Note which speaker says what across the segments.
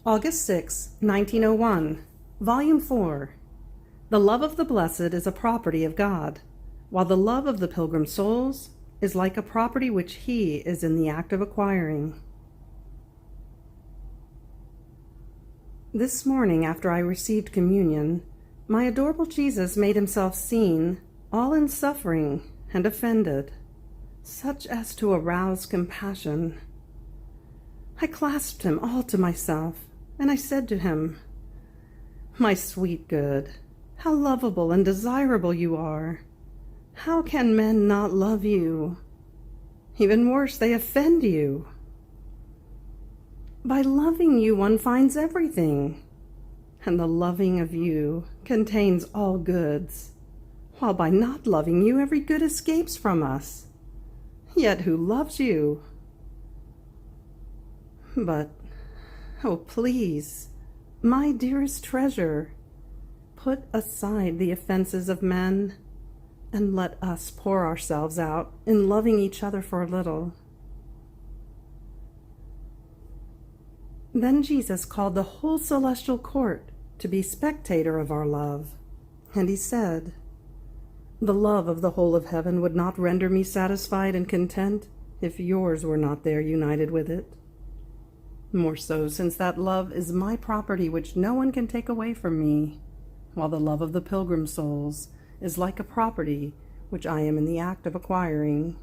Speaker 1: August 6, 1901, Volume 4. The love of the blessed is a property of God, while the love of the pilgrim souls is like a property which he is in the act of acquiring. This morning, after I received communion, my adorable Jesus made himself seen, all in suffering and offended, such as to arouse compassion. I clasped him all to myself, and I said to him, "My sweet good, how lovable and desirable you are! How can men not love you? Even worse, they offend you. By loving you one finds everything, and the loving of you contains all goods, while by not loving you every good escapes from us. Yet who loves you? But, oh please, my dearest treasure, put aside the offenses of men, and let us pour ourselves out in loving each other for a little." Then Jesus called the whole celestial court to be spectator of our love, and he said, "The love of the whole of heaven would not render me satisfied and content if yours were not there united with it. More so, since that love is my property which no one can take away from me, while the love of the pilgrim souls is like a property which I am in the act of acquiring.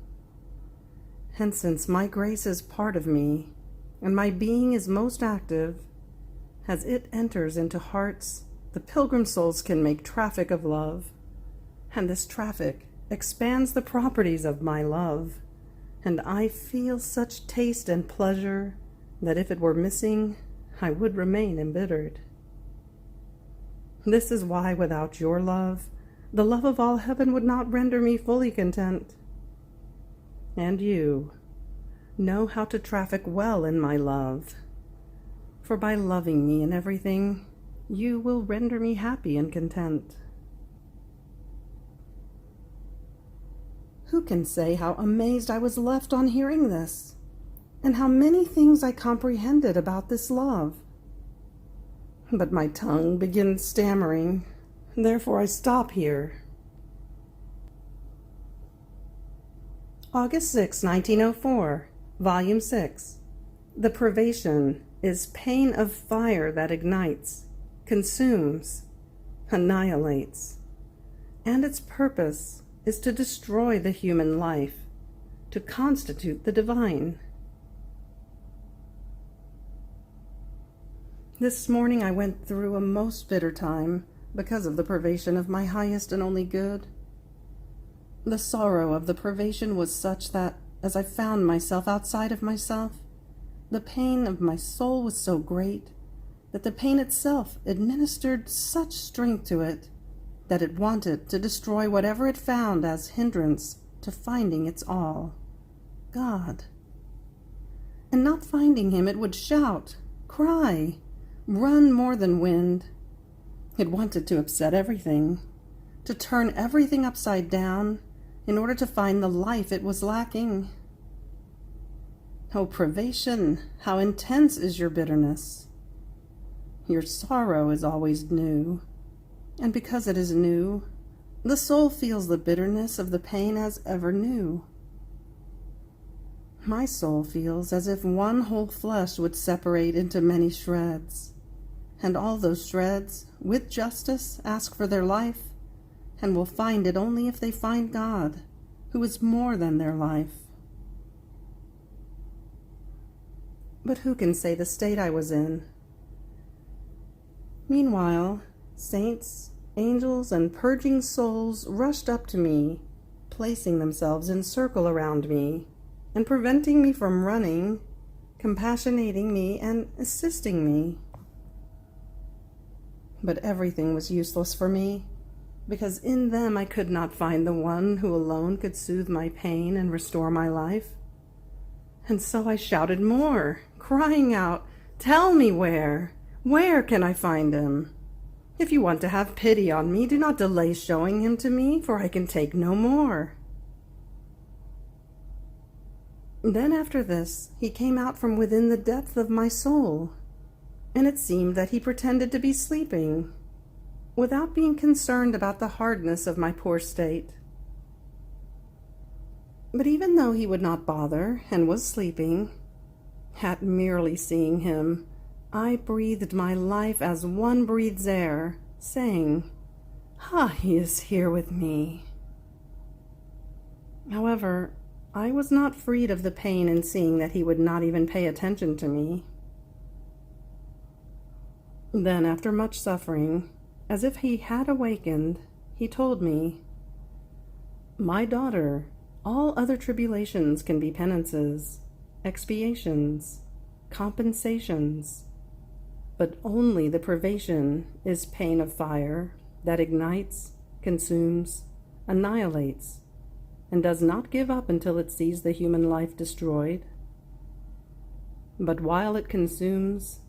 Speaker 1: Hence, since my grace is part of me, and my being is most active, as it enters into hearts, the pilgrim souls can make traffic of love, and this traffic expands the properties of my love, and I feel such taste and pleasure that if it were missing, I would remain embittered. This is why, without your love, the love of all heaven would not render me fully content. And you know how to traffic well in my love, for by loving me in everything, you will render me happy and content." Who can say how amazed I was left on hearing this, and how many things I comprehended about this love? But my tongue begins stammering, therefore I stop here. August 6, 1904, Volume 6. The privation is pain of fire that ignites, consumes, annihilates, and its purpose is to destroy the human life, to constitute the divine. This morning I went through a most bitter time because of the privation of my highest and only good. The sorrow of the privation was such that, as I found myself outside of myself, the pain of my soul was so great that the pain itself administered such strength to it that it wanted to destroy whatever it found as hindrance to finding its all, God. And not finding him, it would shout, cry, run more than wind. It wanted to upset everything, to turn everything upside down in order to find the life it was lacking. Oh, privation, how intense is your bitterness! Your sorrow is always new, and because it is new, the soul feels the bitterness of the pain as ever new. My soul feels as if one whole flesh would separate into many shreds, and all those shreds, with justice, ask for their life, and will find it only if they find God, who is more than their life. But who can say the state I was in? Meanwhile, saints, angels, and purging souls rushed up to me, placing themselves in circle around me, and preventing me from running, compassionating me, and assisting me. But everything was useless for me, because in them I could not find the one who alone could soothe my pain and restore my life. And so I shouted more, crying out, "Tell me where can I find him? If you want to have pity on me, do not delay showing him to me, for I can take no more." Then after this, he came out from within the depth of my soul, and it seemed that he pretended to be sleeping, without being concerned about the hardness of my poor state. But even though he would not bother and was sleeping, at merely seeing him, I breathed my life as one breathes air, saying, he is here with me. However, I was not freed of the pain in seeing that he would not even pay attention to me. Then, after much suffering, as if he had awakened, he told me, "My daughter, all other tribulations can be penances, expiations, compensations, but only the privation is pain of fire that ignites, consumes, annihilates, and does not give up until it sees the human life destroyed. But while it consumes,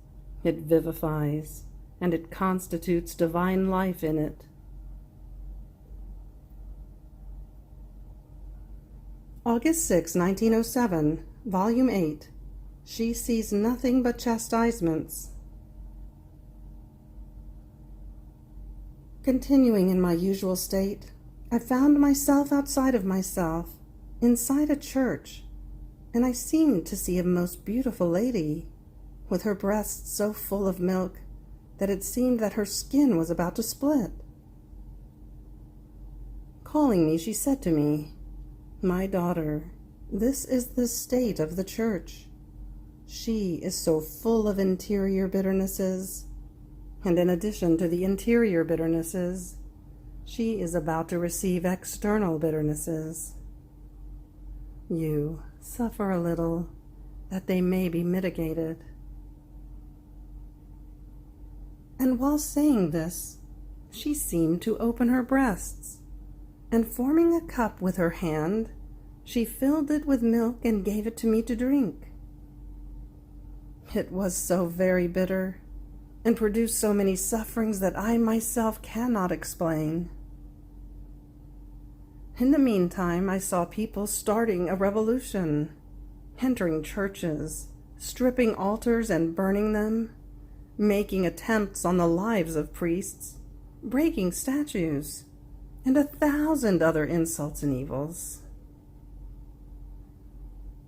Speaker 1: it vivifies, and it constitutes divine life in it." August 6, 1907, Volume 8. She sees nothing but chastisements. Continuing in my usual state, I found myself outside of myself, inside a church, and I seemed to see a most beautiful lady, with her breasts so full of milk that it seemed that her skin was about to split. Calling me, she said to me, "My daughter, this is the state of the church. She is so full of interior bitternesses, and in addition to the interior bitternesses, she is about to receive external bitternesses. You suffer a little, that they may be mitigated." And while saying this, she seemed to open her breasts, and forming a cup with her hand, she filled it with milk and gave it to me to drink. It was so very bitter, and produced so many sufferings that I myself cannot explain. In the meantime, I saw people starting a revolution, entering churches, stripping altars and burning them, making attempts on the lives of priests, breaking statues, and 1,000 other insults and evils.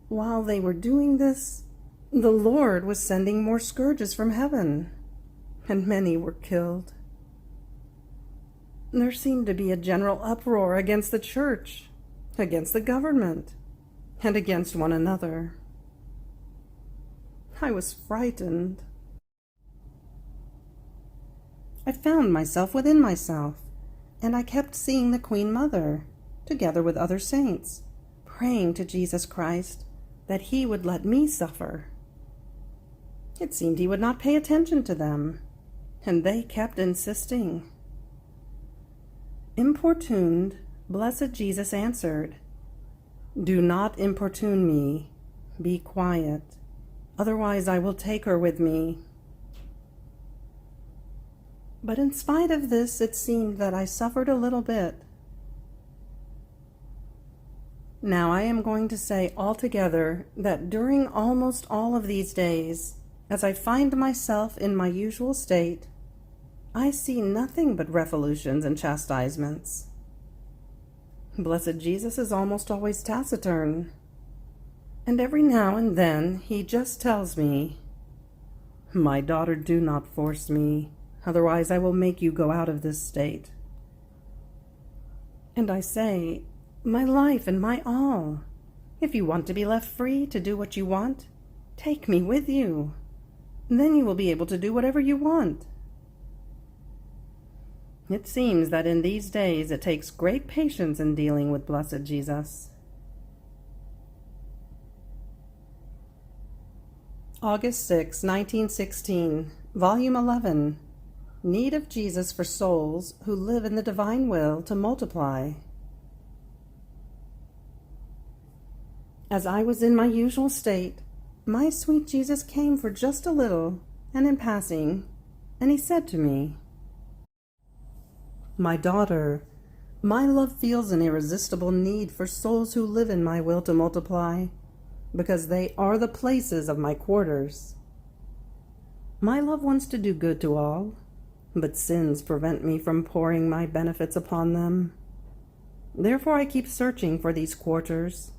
Speaker 1: While they were doing this, the Lord was sending more scourges from heaven, and many were killed. There seemed to be a general uproar against the church, against the government, and against one another. I was frightened. I found myself within myself, and I kept seeing the Queen Mother, together with other saints, praying to Jesus Christ that he would let me suffer. It seemed he would not pay attention to them, and they kept insisting. Importuned, blessed Jesus answered, "Do not importune me. Be quiet, otherwise I will take her with me." But in spite of this, it seemed that I suffered a little bit. Now I am going to say altogether that during almost all of these days, as I find myself in my usual state, I see nothing but revolutions and chastisements. Blessed Jesus is almost always taciturn, and every now and then he just tells me, "My daughter, do not force me, otherwise I will make you go out of this state." And I say, "My life and my all, if you want to be left free to do what you want, take me with you. Then you will be able to do whatever you want." It seems that in these days it takes great patience in dealing with blessed Jesus. August 6, 1916, Volume 11. Need of Jesus for souls who live in the divine will to multiply. As I was in my usual state, my sweet Jesus came for just a little, and in passing, and he said to me, "My daughter, my love feels an irresistible need for souls who live in my will to multiply, because they are the places of my quarters. My love wants to do good to all, but sins prevent me from pouring my benefits upon them. Therefore I keep searching for these quarters.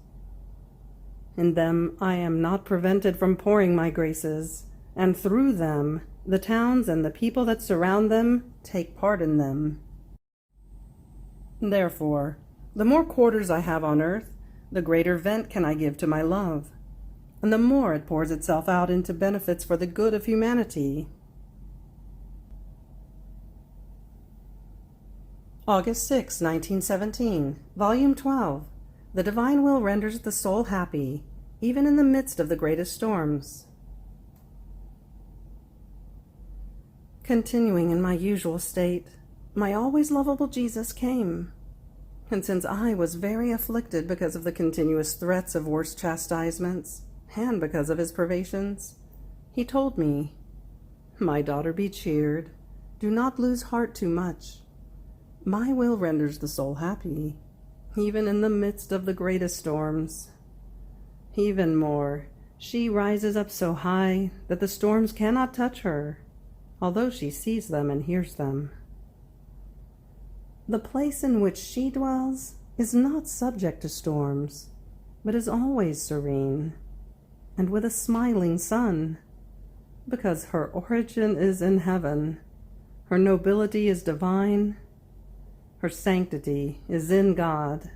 Speaker 1: In them I am not prevented from pouring my graces, and through them the towns and the people that surround them take part in them. Therefore, the more quarters I have on earth, the greater vent can I give to my love, and the more it pours itself out into benefits for the good of humanity. August 6, 1917, Volume 12. The divine will renders the soul happy, even in the midst of the greatest storms. Continuing in my usual state, my always lovable Jesus came, and since I was very afflicted because of the continuous threats of worse chastisements, and because of his privations, he told me, "My daughter, be cheered. Do not lose heart too much. My will renders the soul happy, even in the midst of the greatest storms. Even more, she rises up so high that the storms cannot touch her, although she sees them and hears them. The place in which she dwells is not subject to storms, but is always serene, and with a smiling sun, because her origin is in heaven, her nobility is divine, her sanctity is in God,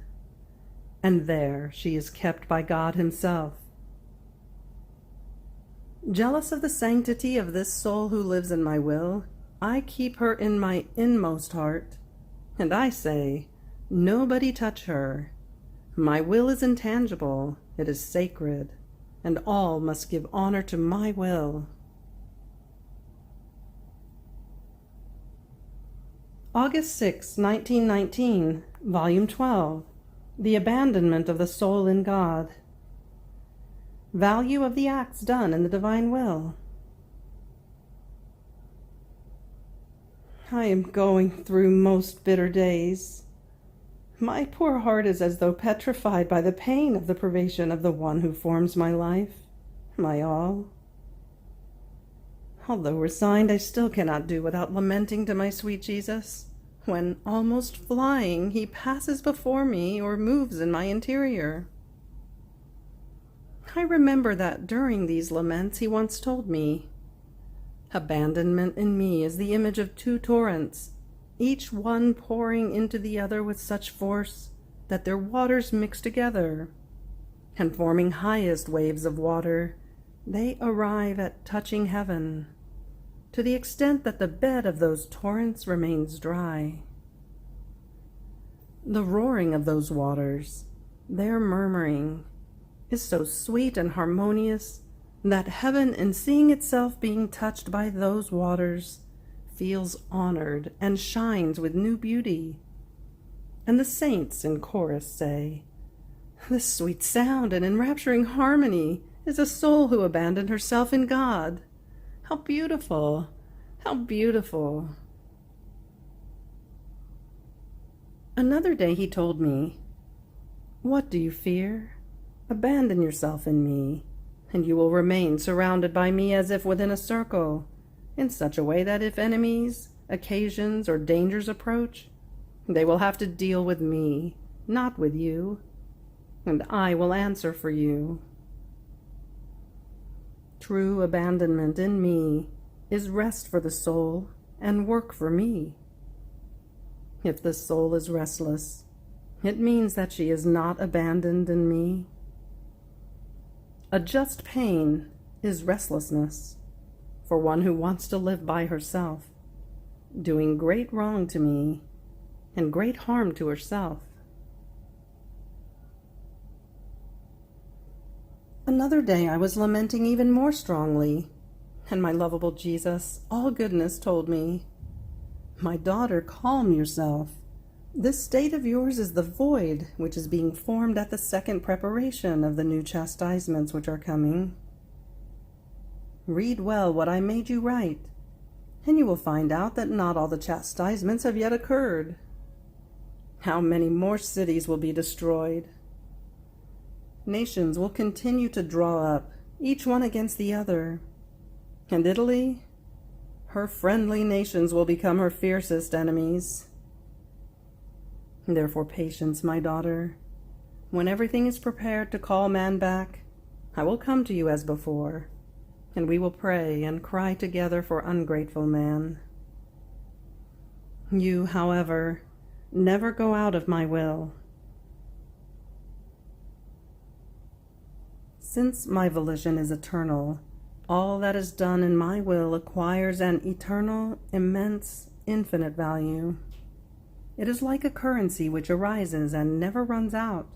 Speaker 1: and there she is kept by God himself. Jealous of the sanctity of this soul who lives in my will, I keep her in my inmost heart, and I say, nobody touch her. My will is intangible, it is sacred, and all must give honor to my will." August 6, 1919, Volume 12. The abandonment of the soul in God. Value of the acts done in the divine will. I am going through most bitter days. My poor heart is as though petrified by the pain of the privation of the one who forms my life, my all. Although resigned, I still cannot do without lamenting to my sweet Jesus, when, almost flying, he passes before me or moves in my interior. I remember that during these laments he once told me, "Abandonment in me is the image of two torrents, each one pouring into the other with such force that their waters mix together, and forming highest waves of water, they arrive at touching heaven, to the extent that the bed of those torrents remains dry. The roaring of those waters, their murmuring, is so sweet and harmonious that heaven, in seeing itself being touched by those waters, feels honored and shines with new beauty. And the saints in chorus say, 'This sweet sound and enrapturing harmony is a soul who abandoned herself in God. How beautiful! How beautiful!'" Another day he told me, "What do you fear? Abandon yourself in me, and you will remain surrounded by me as if within a circle, in such a way that if enemies, occasions, or dangers approach, they will have to deal with me, not with you, and I will answer for you. True abandonment in me is rest for the soul and work for me. If the soul is restless, it means that she is not abandoned in me. A just pain is restlessness for one who wants to live by herself, doing great wrong to me and great harm to herself." Another day I was lamenting even more strongly, and my lovable Jesus, all goodness, told me, "My daughter, calm yourself. This state of yours is the void which is being formed at the second preparation of the new chastisements which are coming. Read well what I made you write, and you will find out that not all the chastisements have yet occurred. How many more cities will be destroyed? Nations will continue to draw up, each one against the other, and Italy her friendly nations will become her fiercest enemies. Therefore, patience, my daughter. When everything is prepared to call man back, I will come to you as before, and we will pray and cry together for ungrateful man. You, however, never go out of my will. Since my volition is eternal, all that is done in my will acquires an eternal, immense, infinite value. It is like a currency which arises and never runs out.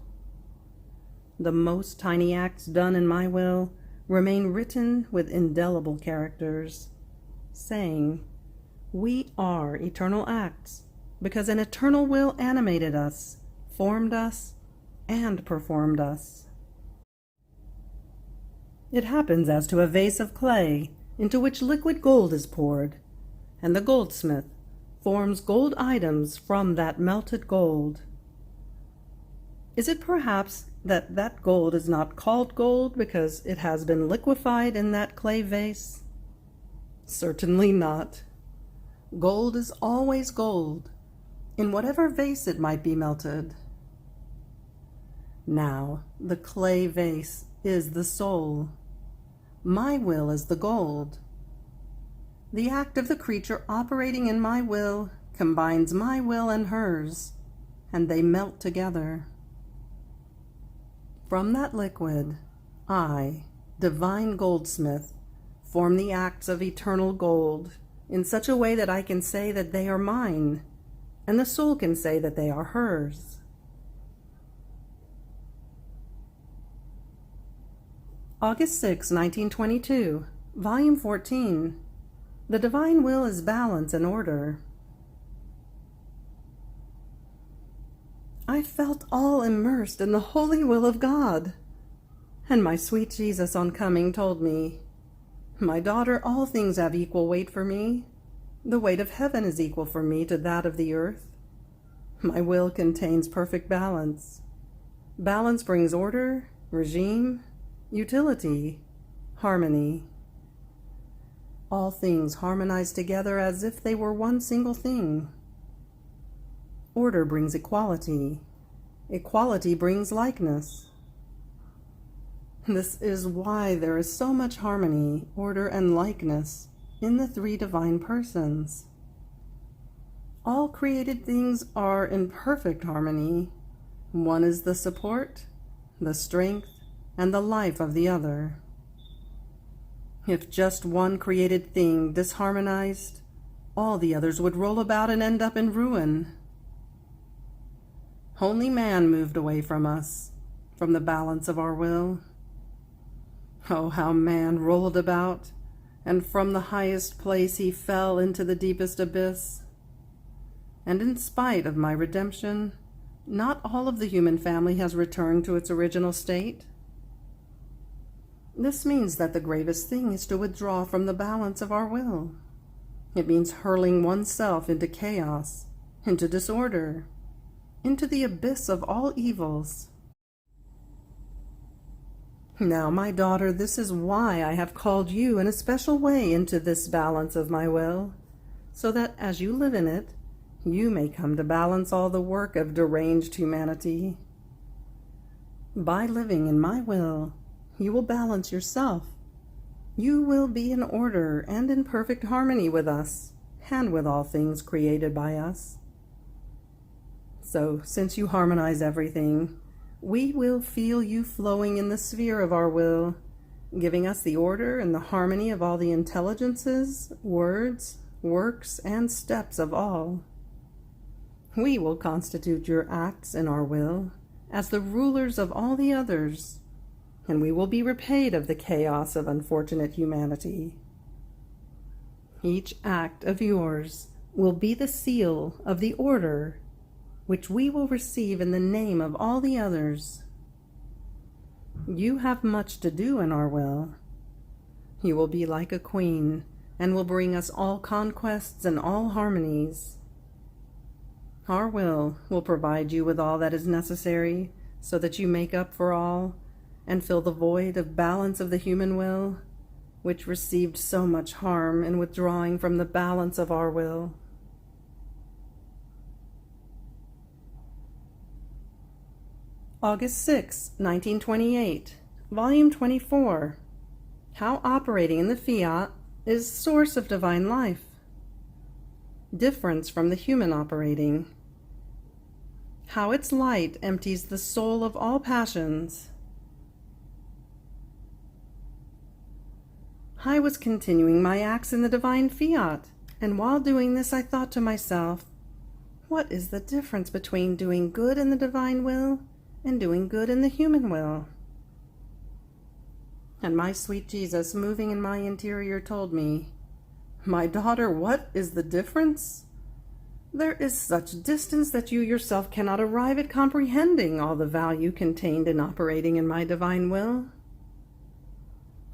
Speaker 1: The most tiny acts done in my will remain written with indelible characters, saying, "We are eternal acts, because an eternal will animated us, formed us, and performed us." It happens as to a vase of clay into which liquid gold is poured, and the goldsmith forms gold items from that melted gold. Is it perhaps that that gold is not called gold because it has been liquefied in that clay vase? Certainly not. Gold is always gold, in whatever vase it might be melted. Now, the clay vase is the soul. My will is the gold. The act of the creature operating in my will combines my will and hers, and they melt together. From that liquid, I, divine goldsmith, form the acts of eternal gold in such a way that I can say that they are mine, and the soul can say that they are hers. August 6, 1922, Volume 14. The Divine Will is Balance and Order. I felt all immersed in the holy will of God, and my sweet Jesus on coming told me, "My daughter, all things have equal weight for me. The weight of heaven is equal for me to that of the earth. My will contains perfect balance. Balance brings order, regime, utility, harmony. All things harmonize together as if they were one single thing. Order brings equality. Equality brings likeness. This is why there is so much harmony, order, and likeness in the three divine persons. All created things are in perfect harmony. One is the support, the strength, and the life of the other. If just one created thing disharmonized, all the others would roll about and end up in ruin. Only man moved away from us, from the balance of our will. Oh, how man rolled about, and from the highest place he fell into the deepest abyss. And in spite of my redemption, not all of the human family has returned to its original state. This means that the gravest thing is to withdraw from the balance of our will. It means hurling oneself into chaos, into disorder, into the abyss of all evils. Now, my daughter, this is why I have called you in a special way into this balance of my will, so that as you live in it, you may come to balance all the work of deranged humanity. By living in my will, you will balance yourself. You will be in order and in perfect harmony with us, and with all things created by us. So, since you harmonize everything, we will feel you flowing in the sphere of our will, giving us the order and the harmony of all the intelligences, words, works, and steps of all. We will constitute your acts in our will as the rulers of all the others, and we will be repaid of the chaos of unfortunate humanity. Each act of yours will be the seal of the order which we will receive in the name of all the others. You have much to do in our will. You will be like a queen, and will bring us all conquests and all harmonies. Our will provide you with all that is necessary, so that you make up for all, and fill the void of balance of the human will, which received so much harm in withdrawing from the balance of our will. August 6, 1928, Volume 24. How operating in the Fiat is source of divine life. Difference from the human operating. How its light empties the soul of all passions. I was continuing my acts in the divine Fiat, and while doing this I thought to myself, what is the difference between doing good in the divine will and doing good in the human will? And my sweet Jesus, moving in my interior, told me, my daughter, what is the difference? There is such distance that you yourself cannot arrive at comprehending all the value contained in operating in my divine will.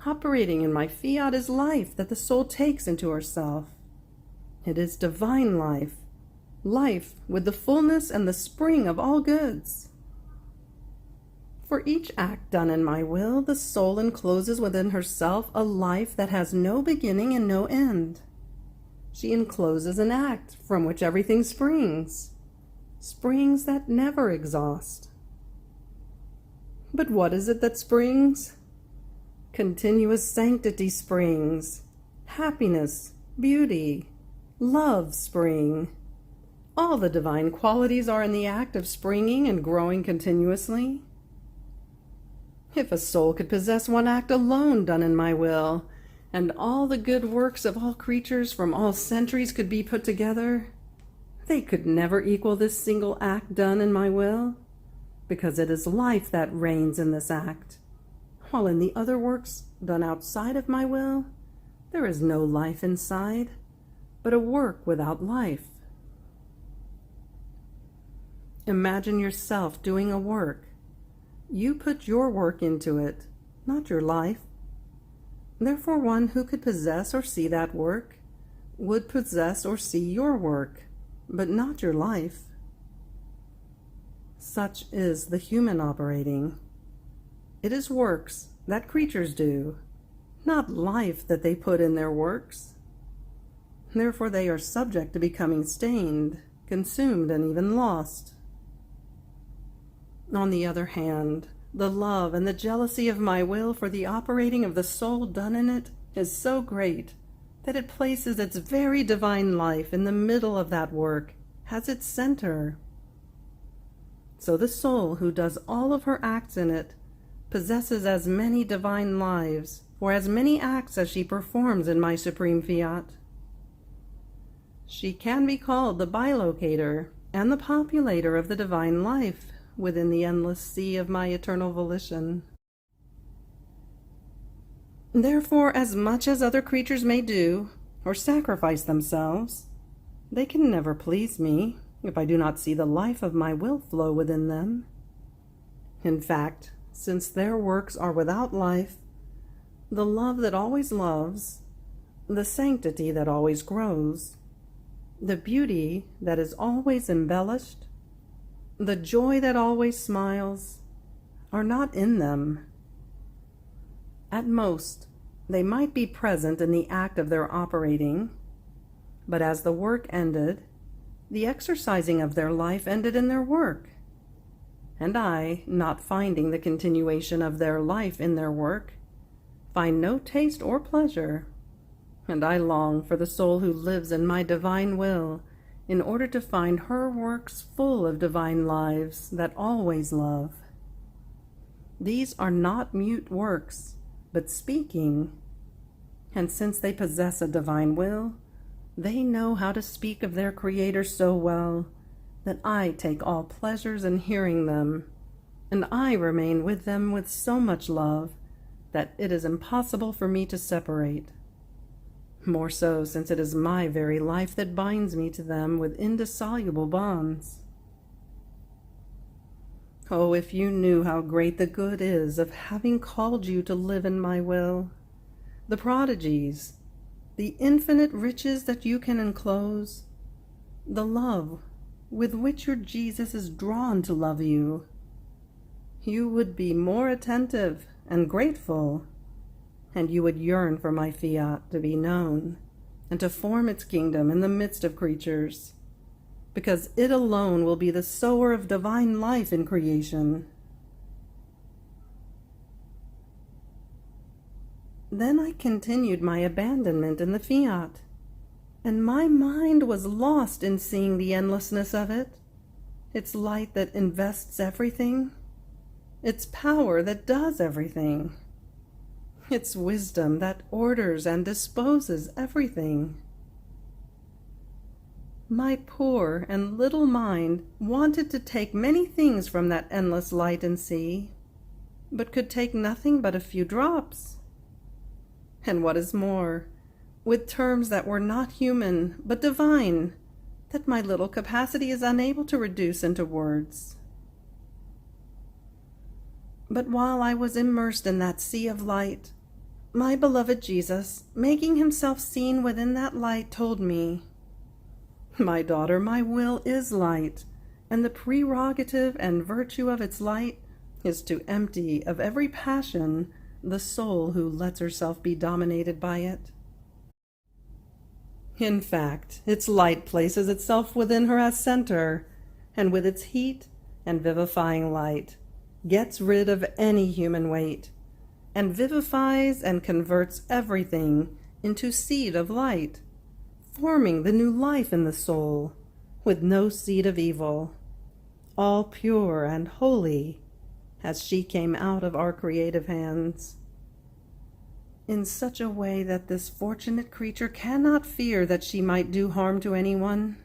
Speaker 1: Operating in my Fiat is life that the soul takes into herself. It is divine life, life with the fullness and the spring of all goods. For each act done in my will, the soul encloses within herself a life that has no beginning and no end. She encloses an act from which everything springs, springs that never exhaust. But what is it that springs? Continuous sanctity springs, happiness, beauty, love spring. All the divine qualities are in the act of springing and growing continuously. If a soul could possess one act alone done in my will, and all the good works of all creatures from all centuries could be put together, they could never equal this single act done in my will, because it is life that reigns in this act, while in the other works done outside of my will, there is no life inside, but a work without life. Imagine yourself doing a work. You put your work into it, not your life. Therefore, one who could possess or see that work would possess or see your work, but not your life. Such is the human operating. It is works that creatures do, not life that they put in their works. Therefore, they are subject to becoming stained, consumed, and even lost. On the other hand, the love and the jealousy of my will for the operating of the soul done in it is so great that it places its very divine life in the middle of that work as its center. So the soul who does all of her acts in it possesses as many divine lives for as many acts as she performs in my supreme Fiat. She can be called the bilocator and the populator of the divine life within the endless sea of my eternal volition. Therefore, as much as other creatures may do, or sacrifice themselves, they can never please me if I do not see the life of my will flow within them. In fact, since their works are without life, the love that always loves, the sanctity that always grows, the beauty that is always embellished, the joy that always smiles, are not in them. At most, they might be present in the act of their operating, but as the work ended, the exercising of their life ended in their work, and I, not finding the continuation of their life in their work, find no taste or pleasure, and I long for the soul who lives in my divine will, in order to find her works full of divine lives that always love. These are not mute works, but speaking, and since they possess a divine will, they know how to speak of their Creator so well that I take all pleasures in hearing them, and I remain with them with so much love that it is impossible for me to separate. More so since it is my very life that binds me to them with indissoluble bonds. Oh, if you knew how great the good is of having called you to live in my will, the prodigies, the infinite riches that you can enclose, the love with which your Jesus is drawn to love you, you would be more attentive and grateful, and you would yearn for my Fiat to be known and to form its kingdom in the midst of creatures, because it alone will be the sower of divine life in creation. Then I continued my abandonment in the Fiat, and my mind was lost in seeing the endlessness of it, its light that invests everything, its power that does everything, its wisdom that orders and disposes everything. My poor and little mind wanted to take many things from that endless light and sea, but could take nothing but a few drops. And what is more, with terms that were not human, but divine, that my little capacity is unable to reduce into words. But while I was immersed in that sea of light, my beloved Jesus, making himself seen within that light, told me, "My daughter, my will is light, and the prerogative and virtue of its light is to empty of every passion the soul who lets herself be dominated by it. In fact, its light places itself within her as center, and with its heat and vivifying light gets rid of any human weight, and vivifies and converts everything into seed of light, forming the new life in the soul, with no seed of evil, all pure and holy, as she came out of our creative hands, in such a way that this fortunate creature cannot fear that she might do harm to anyone.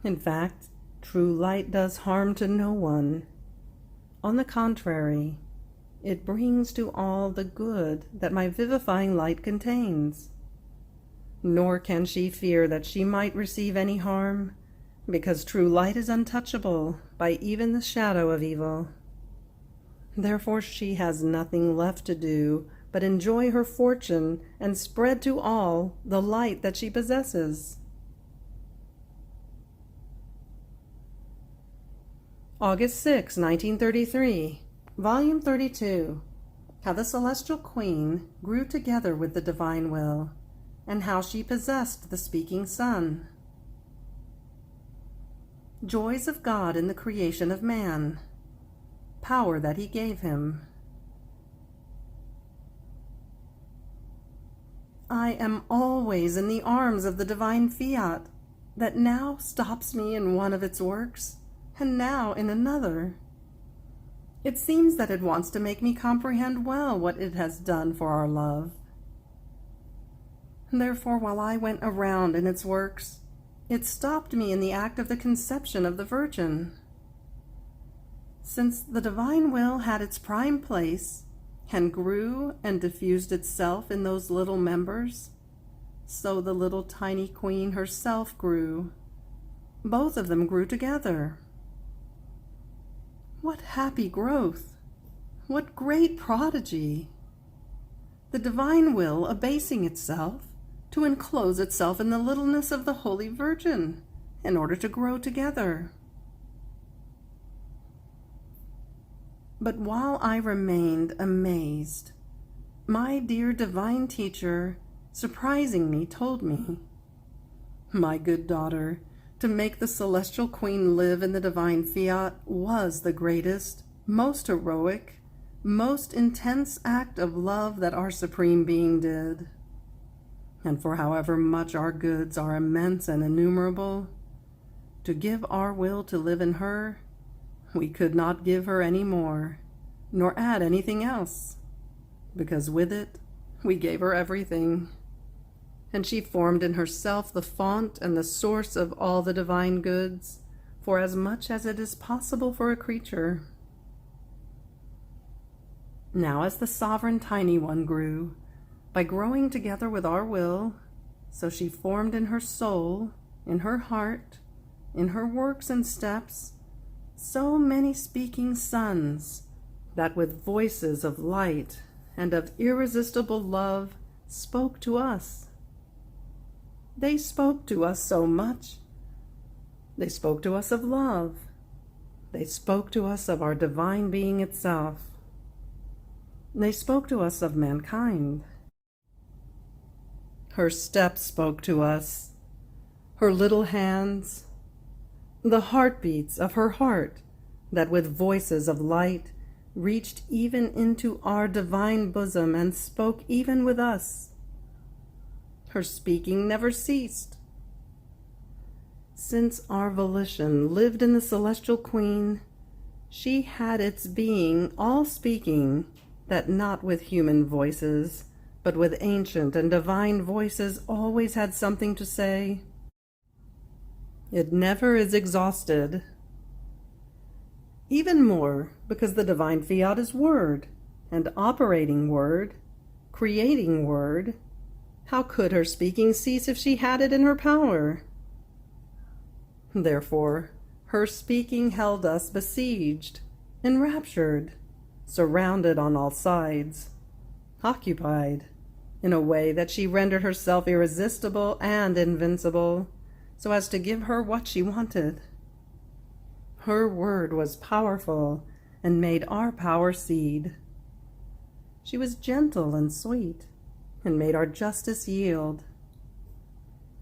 Speaker 1: In fact, true light does harm to no one. On the contrary, it brings to all the good that my vivifying light contains. Nor can she fear that she might receive any harm, because true light is untouchable by even the shadow of evil. Therefore she has nothing left to do but enjoy her fortune and spread to all the light that she possesses." August 6, 1933, Volume 32. How the Celestial Queen grew together with the Divine Will, and how she possessed the speaking Son. Joys of God in the creation of man. Power that he gave him. I am always in the arms of the divine Fiat, that now stops me in one of its works, and now in another. It seems that it wants to make me comprehend well what it has done for our love. Therefore, while I went around in its works, it stopped me in the act of the conception of the Virgin. Since the divine will had its prime place, and grew and diffused itself in those little members, so the little tiny queen herself grew. Both of them grew together. What happy growth! What great prodigy! The divine will abasing itself to enclose itself in the littleness of the Holy Virgin, in order to grow together. But while I remained amazed, my dear divine teacher, surprising me, told me, "My good daughter, to make the celestial queen live in the divine Fiat was the greatest, most heroic, most intense act of love that our Supreme Being did. And for however much our goods are immense and innumerable, to give our will to live in her, we could not give her any more, nor add anything else, because with it we gave her everything, and she formed in herself the fount and the source of all the divine goods, for as much as it is possible for a creature. Now as the sovereign tiny one grew, by growing together with our will, so she formed in her soul, in her heart, in her works and steps, so many speaking sons, that with voices of light and of irresistible love spoke to us. They spoke to us so much. They spoke to us of love. They spoke to us of our divine being itself. They spoke to us of mankind. Her steps spoke to us, her little hands, the heartbeats of her heart that with voices of light reached even into our divine bosom and spoke even with us. Her speaking never ceased. Since our volition lived in the celestial queen, she had its being all speaking, that not with human voices, but with ancient and divine voices always had something to say. It never is exhausted. Even more, because the divine Fiat is Word, and operating Word, creating Word. How could her speaking cease if she had it in her power? Therefore, her speaking held us besieged, enraptured, surrounded on all sides, occupied, in a way that she rendered herself irresistible and invincible, so as to give her what she wanted. Her word was powerful and made our power cede. She was gentle and sweet and made our justice yield.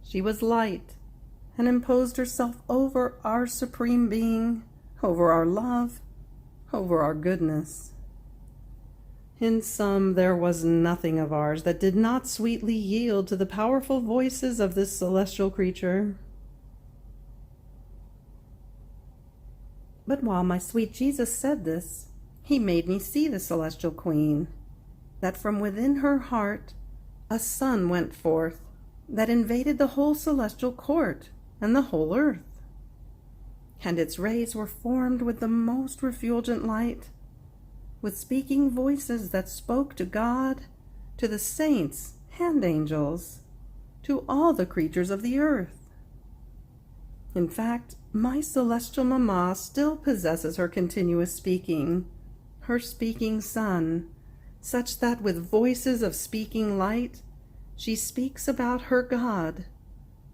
Speaker 1: She was light and imposed herself over our supreme being, over our love, over our goodness. In sum, there was nothing of ours that did not sweetly yield to the powerful voices of this celestial creature. But while my sweet Jesus said this, he made me see the celestial queen, that from within her heart a sun went forth that invaded the whole celestial court and the whole earth. And its rays were formed with the most refulgent light, with speaking voices that spoke to God, to the saints and angels, to all the creatures of the earth. In fact, my celestial mamma still possesses her continuous speaking, her speaking sun, such that with voices of speaking light, she speaks about her God,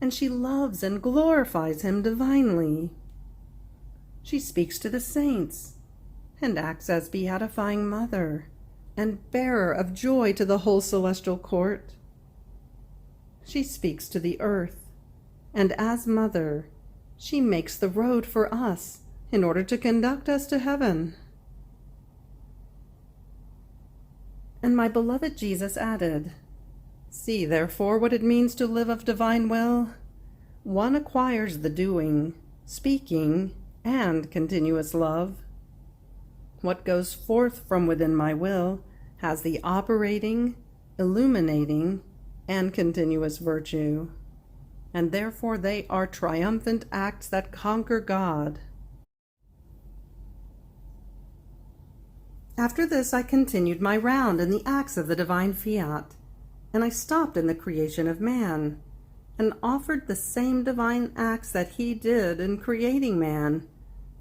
Speaker 1: and she loves and glorifies him divinely. She speaks to the saints, and acts as beatifying mother, and bearer of joy to the whole celestial court. She speaks to the earth, and as mother, she makes the road for us in order to conduct us to heaven. And my beloved Jesus added, "See, therefore, what it means to live of divine will. One acquires the doing, speaking, and continuous love. What goes forth from within my will has the operating, illuminating, and continuous virtue, and therefore they are triumphant acts that conquer God." After this I continued my round in the acts of the divine Fiat, and I stopped in the creation of man, and offered the same divine acts that he did in creating man,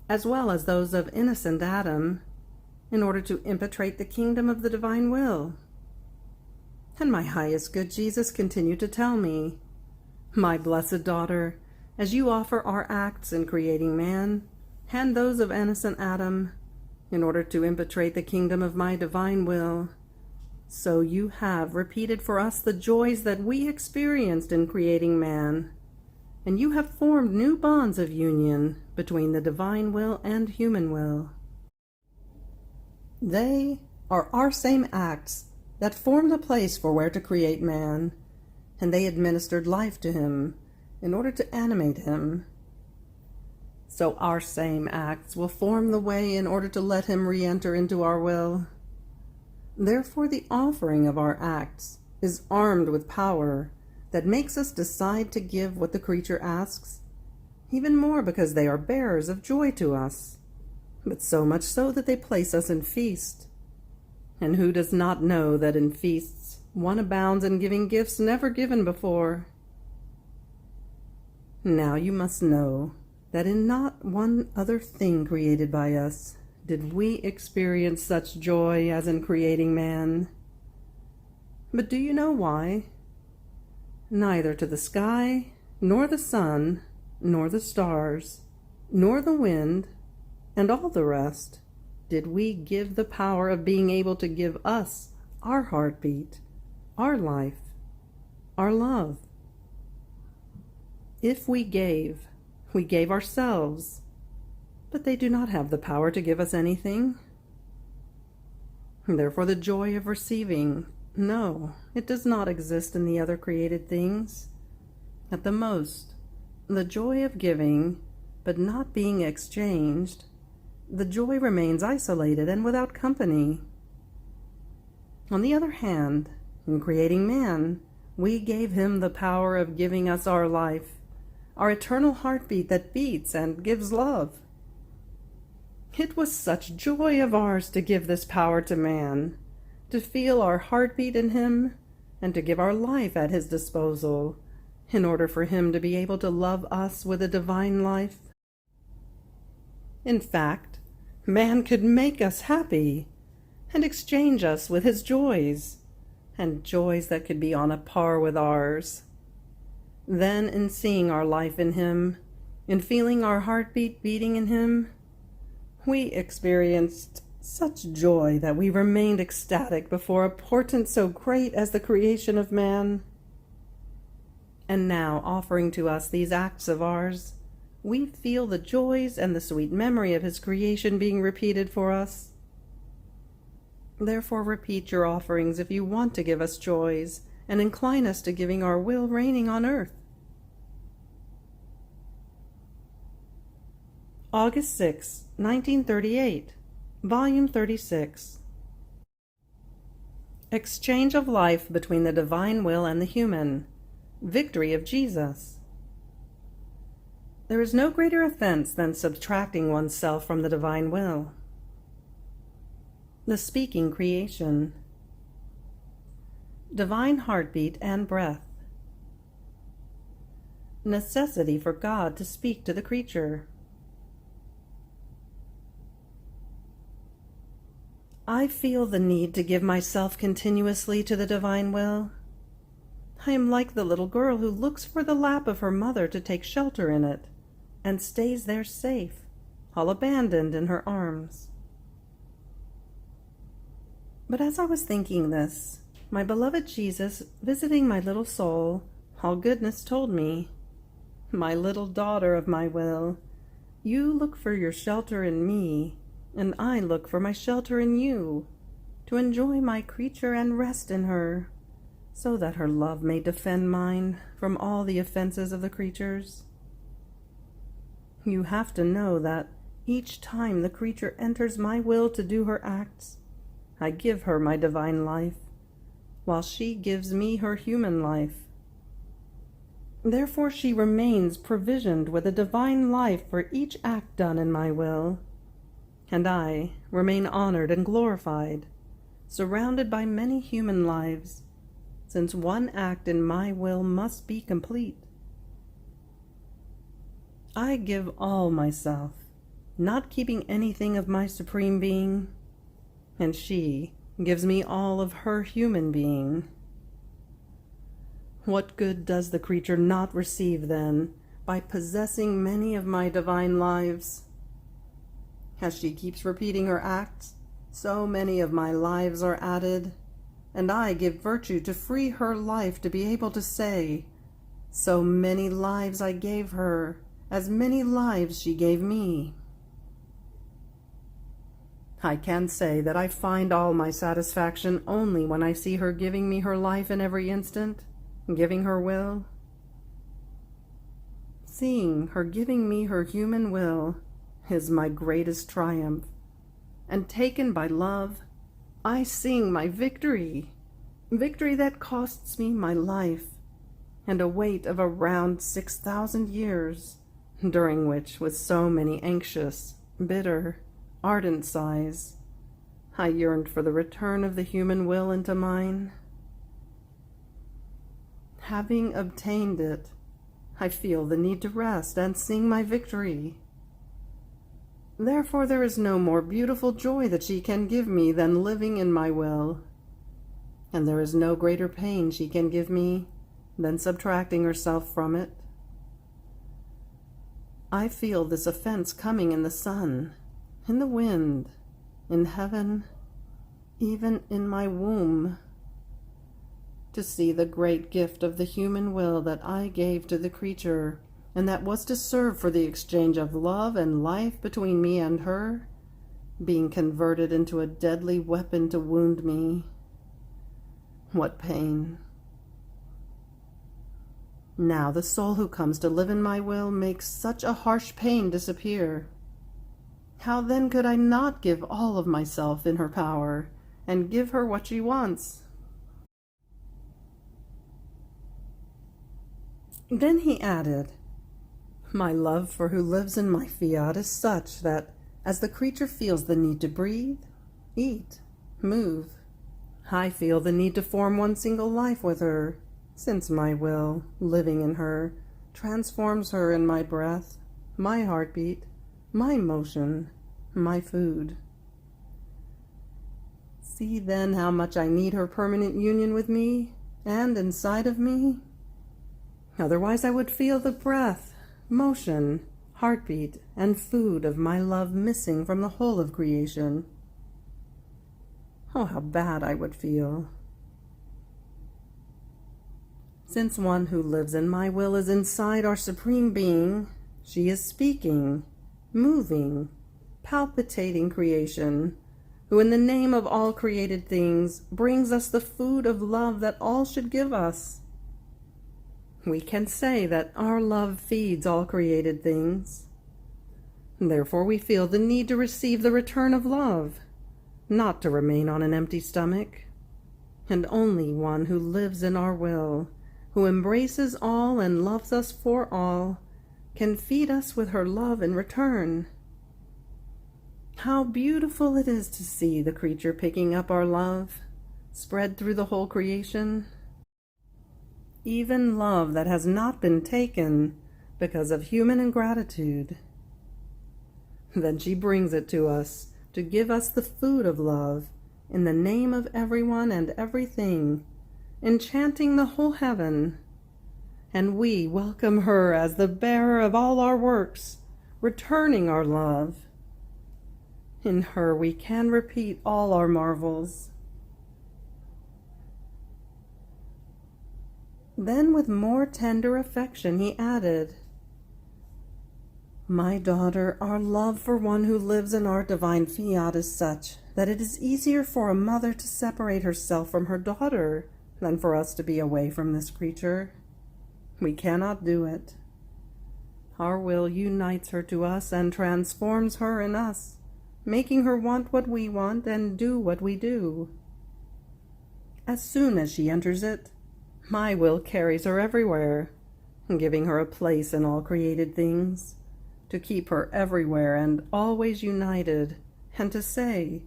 Speaker 1: as well as those of innocent Adam, in order to impetrate the kingdom of the divine will. And my highest good Jesus continued to tell me, "My blessed daughter, as you offer our acts in creating man, and those of innocent Adam, in order to impetrate the kingdom of my divine will, so you have repeated for us the joys that we experienced in creating man, and you have formed new bonds of union between the divine will and human will. They are our same acts that form the place for where to create man, and they administered life to him in order to animate him. So our same acts will form the way in order to let him re-enter into our will. Therefore the offering of our acts is armed with power that makes us decide to give what the creature asks, even more because they are bearers of joy to us, but so much so that they place us in feast. And who does not know that in feasts one abounds in giving gifts never given before? Now you must know that in not one other thing created by us did we experience such joy as in creating man. But do you know why? Neither to the sky, nor the sun, nor the stars, nor the wind, and all the rest, did we give the power of being able to give us our heartbeat, our life, our love. If we gave ourselves, but they do not have the power to give us anything. Therefore, the joy of receiving, no, it does not exist in the other created things. At the most, the joy of giving, but not being exchanged, the joy remains isolated and without company. On the other hand, in creating man, we gave him the power of giving us our life, our eternal heartbeat that beats and gives love. It was such joy of ours to give this power to man, to feel our heartbeat in him, and to give our life at his disposal, in order for him to be able to love us with a divine life. In fact, man could make us happy and exchange us with his joys, and joys that could be on a par with ours. Then, in seeing our life in him, in feeling our heartbeat beating in him, we experienced such joy that we remained ecstatic before a portent so great as the creation of man. And now, offering to us these acts of ours, we feel the joys and the sweet memory of his creation being repeated for us. Therefore, repeat your offerings if you want to give us joys and incline us to giving our will reigning on earth. August 6, 1938, Volume 36. Exchange of life between the divine will and the human. Victory of Jesus. There is no greater offense than subtracting oneself from the divine will. The speaking creation. Divine heartbeat and breath. Necessity for God to speak to the creature. I feel the need to give myself continuously to the divine will. I am like the little girl who looks for the lap of her mother to take shelter in it, and stays there safe, all abandoned in her arms. But as I was thinking this, my beloved Jesus, visiting my little soul, all goodness told me, "My little daughter of my will, you look for your shelter in me, and I look for my shelter in you, to enjoy my creature and rest in her, so that her love may defend mine from all the offenses of the creatures. You have to know that each time the creature enters my will to do her acts, I give her my divine life, while she gives me her human life. Therefore she remains provisioned with a divine life for each act done in my will, and I remain honored and glorified, surrounded by many human lives, since one act in my will must be complete. I give all myself, not keeping anything of my supreme being, and she gives me all of her human being. What good does the creature not receive, then, by possessing many of my divine lives? As she keeps repeating her acts, so many of my lives are added, and I give virtue to free her life to be able to say, "So many lives I gave her, as many lives she gave me." I can say that I find all my satisfaction only when I see her giving me her life in every instant, giving her will. Seeing her giving me her human will is my greatest triumph, and taken by love, I sing my victory, victory that costs me my life, and a wait of around 6,000 years, during which, with so many anxious, bitter, ardent sighs, I yearned for the return of the human will into mine. Having obtained it, I feel the need to rest and sing my victory. Therefore there is no more beautiful joy that she can give me than living in my will, and there is no greater pain she can give me than subtracting herself from it. I feel this offense coming in the sun, in the wind, in heaven, even in my womb, to see the great gift of the human will that I gave to the creature, and that was to serve for the exchange of love and life between me and her, being converted into a deadly weapon to wound me. What pain! Now the soul who comes to live in my will makes such a harsh pain disappear. How then could I not give all of myself in her power, and give her what she wants? Then he added, my love for who lives in my Fiat is such that, as the creature feels the need to breathe, eat, move, I feel the need to form one single life with her, since my will, living in her, transforms her in my breath, my heartbeat, my motion, my food. See then how much I need her permanent union with me and inside of me. Otherwise I would feel the breath, motion, heartbeat, and food of my love missing from the whole of creation. Oh, how bad I would feel. Since one who lives in my will is inside our Supreme Being, she is speaking, moving, palpitating creation, who in the name of all created things brings us the food of love that all should give us. We can say that our love feeds all created things. Therefore we feel the need to receive the return of love, not to remain on an empty stomach. And only one who lives in our will, who embraces all and loves us for all, can feed us with her love in return. How beautiful it is to see the creature picking up our love, spread through the whole creation. Even love that has not been taken because of human ingratitude. Then she brings it to us to give us the food of love in the name of everyone and everything, enchanting the whole heaven. And we welcome her as the bearer of all our works, returning our love. In her we can repeat all our marvels. Then with more tender affection he added, my daughter, our love for one who lives in our divine Fiat is such that it is easier for a mother to separate herself from her daughter than for us to be away from this creature. We cannot do it. Our will unites her to us and transforms her in us, making her want what we want and do what we do. As soon as she enters it, my will carries her everywhere, giving her a place in all created things, to keep her everywhere and always united, and to say,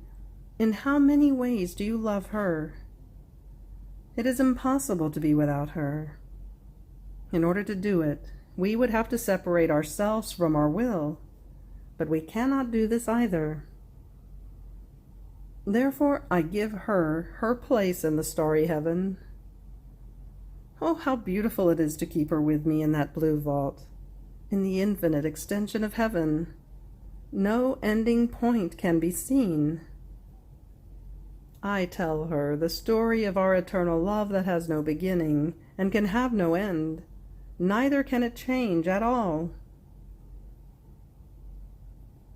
Speaker 1: in how many ways do you love her? It is impossible to be without her. In order to do it, we would have to separate ourselves from our will, but we cannot do this either. Therefore I give her her place in the starry heaven. Oh, how beautiful it is to keep her with me in that blue vault, in the infinite extension of heaven. No ending point can be seen. I tell her the story of our eternal love that has no beginning and can have no end, neither can it change at all.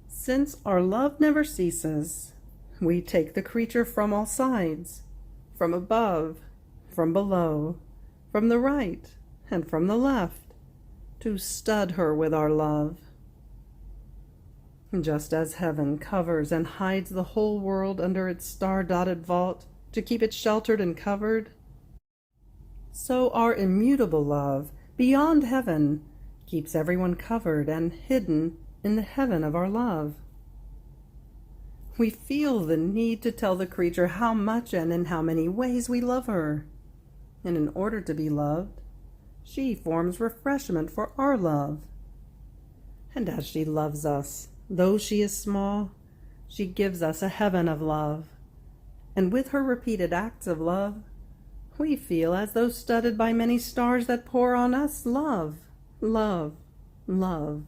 Speaker 1: Since our love never ceases, we take the creature from all sides, from above, from below, from the right and from the left, to stud her with our love. Just as heaven covers and hides the whole world under its star-dotted vault to keep it sheltered and covered, so our immutable love, beyond heaven, keeps everyone covered and hidden in the heaven of our love. We feel the need to tell the creature how much and in how many ways we love her. And in order to be loved, she forms refreshment for our love. And as she loves us, though she is small, she gives us a heaven of love. And with her repeated acts of love, we feel as though studded by many stars that pour on us love, love, love.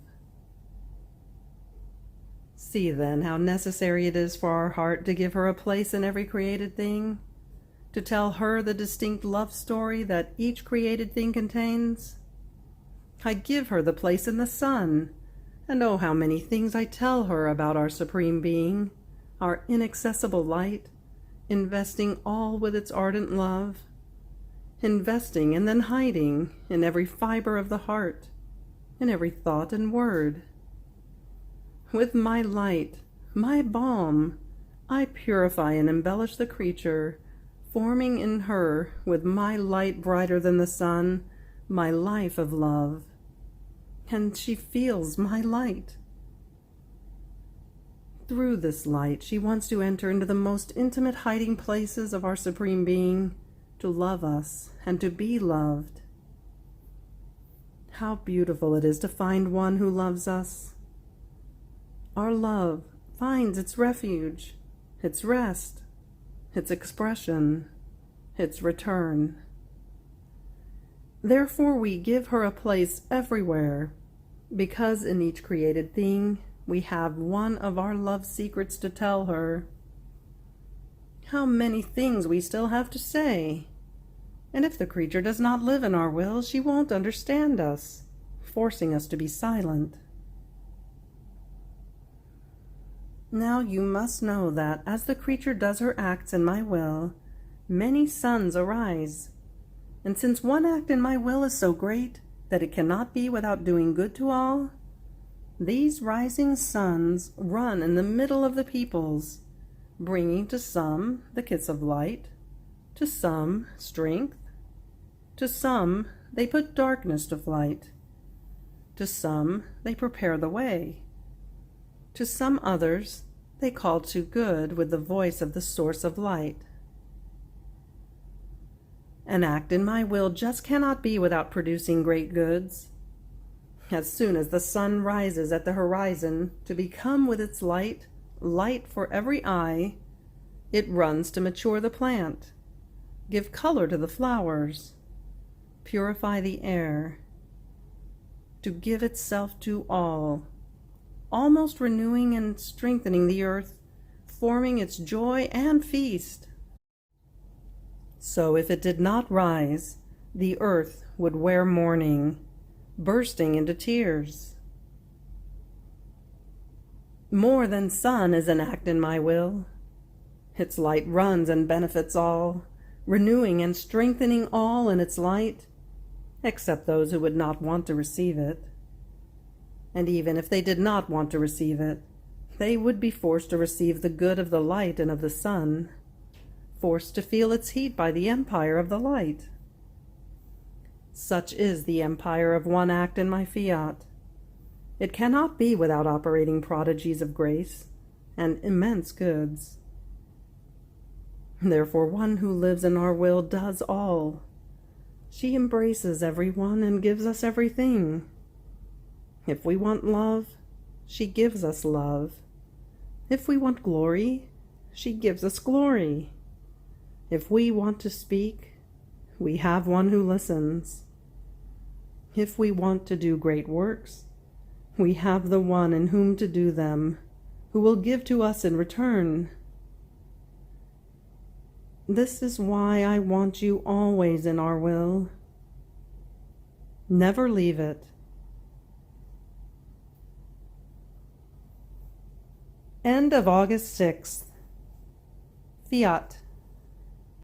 Speaker 1: See then how necessary it is for our heart to give her a place in every created thing, to tell her the distinct love story that each created thing contains. I give her the place in the sun, and oh, how many things I tell her about our Supreme Being, our inaccessible light, investing all with its ardent love, investing and then hiding in every fiber of the heart, in every thought and word. With my light, my balm, I purify and embellish the creature, forming in her, with my light brighter than the sun, my life of love. And she feels my light. Through this light, she wants to enter into the most intimate hiding places of our Supreme Being, to love us and to be loved. How beautiful it is to find one who loves us. Our love finds its refuge, its rest, its expression, its return. Therefore we give her a place everywhere, because in each created thing we have one of our love secrets to tell her. How many things we still have to say! And if the creature does not live in our will, she won't understand us, forcing us to be silent. Now you must know that, as the creature does her acts in my will, many suns arise. And since one act in my will is so great that it cannot be without doing good to all, these rising suns run in the middle of the peoples, bringing to some the kiss of light, to some strength, to some they put darkness to flight, to some they prepare the way, to some others they call to good with the voice of the source of light. An act in my will just cannot be without producing great goods. As soon as the sun rises at the horizon to become with its light, light for every eye, it runs to mature the plant, give color to the flowers, purify the air, to give itself to all, almost renewing and strengthening the earth, forming its joy and feast. So if it did not rise, the earth would wear mourning, bursting into tears. More than sun is an act in my will. Its light runs and benefits all, renewing and strengthening all in its light, except those who would not want to receive it. And even if they did not want to receive it, they would be forced to receive the good of the light and of the sun, forced to feel its heat by the empire of the light. Such is the empire of one act in my fiat. It cannot be without operating prodigies of grace and immense goods. Therefore one who lives in our will does all. She embraces everyone and gives us everything. If we want love, she gives us love. If we want glory, she gives us glory. If we want to speak, we have one who listens. If we want to do great works, we have the one in whom to do them, who will give to us in return. This is why I want you always in our will. Never leave it. End of August 6th. Fiat.